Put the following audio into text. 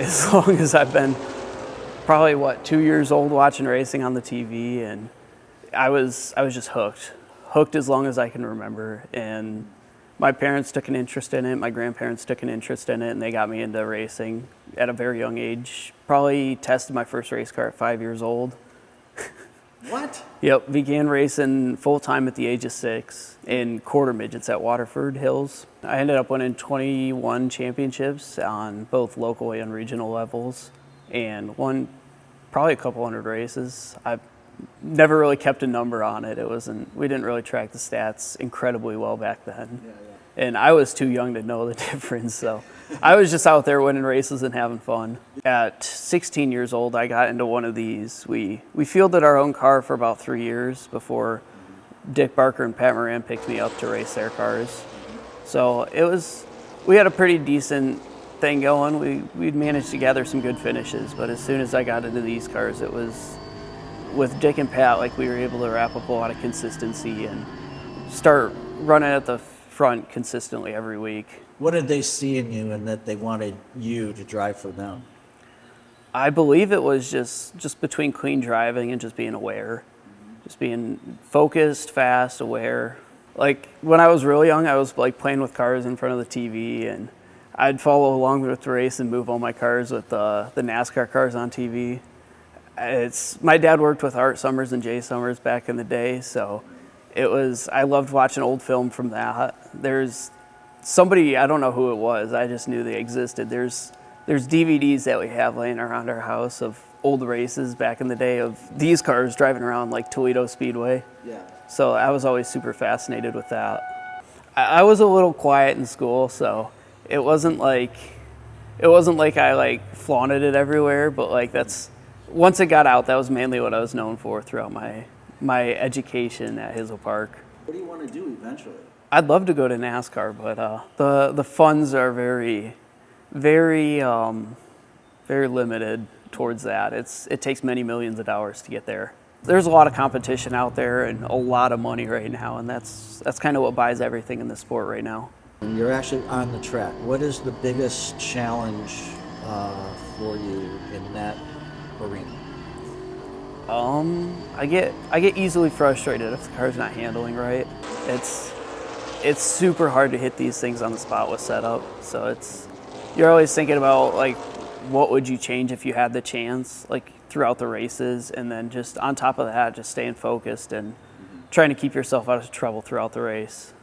as long as I've been probably 2 years old watching racing on the TV, and I was just hooked as long as I can remember. And my parents took an interest in it, my grandparents took an interest in it, and they got me into racing at a very young age. Probably tested my first race car at 5 years old. What? Yep, began racing full-time at the age of 6 in quarter midgets at Waterford Hills. I ended up winning 21 championships on both local and regional levels, and won probably a couple hundred races. I've never really kept a number on it. We didn't really track the stats incredibly well back then. And I was too young to know the difference, so I was just out there winning races and having fun. At 16 years old, I got into one of these. We fielded our own car for about 3 years before Dick Barker and Pat Moran picked me up to race their cars. So we had a pretty decent thing going. We'd managed to gather some good finishes, but as soon as I got into these cars, it was with Dick and Pat, like, we were able to wrap up a lot of consistency and start running at the front consistently every week. What did they see in you and that they wanted you to drive for them? I believe it was just between clean driving and just being aware, just being focused, fast, aware. Like, when I was really young, I was like playing with cars in front of the TV, and I'd follow along with the race and move all my cars with the NASCAR cars on TV. My dad worked with Art Summers and Jay Summers back in the day, so I loved watching old film from that. There's somebody, I don't know who it was, I just knew they existed. There's DVDs that we have laying around our house of old races back in the day of these cars driving around like Toledo Speedway. Yeah. So I was always super fascinated with that. I was a little quiet in school, so it wasn't like I like flaunted it everywhere, but like once it got out, that was mainly what I was known for throughout my education at Hazel Park. What do you want to do eventually? I'd love to go to NASCAR, but the funds are very, very, very limited towards that. It takes many millions of dollars to get there. There's a lot of competition out there and a lot of money right now, and that's kind of what buys everything in the sport right now. And you're actually on the track. What is the biggest challenge for you in that arena? I get easily frustrated if the car's not handling right. It's super hard to hit these things on the spot with setup. So you're always thinking about like, what would you change if you had the chance, like throughout the races, and then just on top of that, just staying focused and trying to keep yourself out of trouble throughout the race.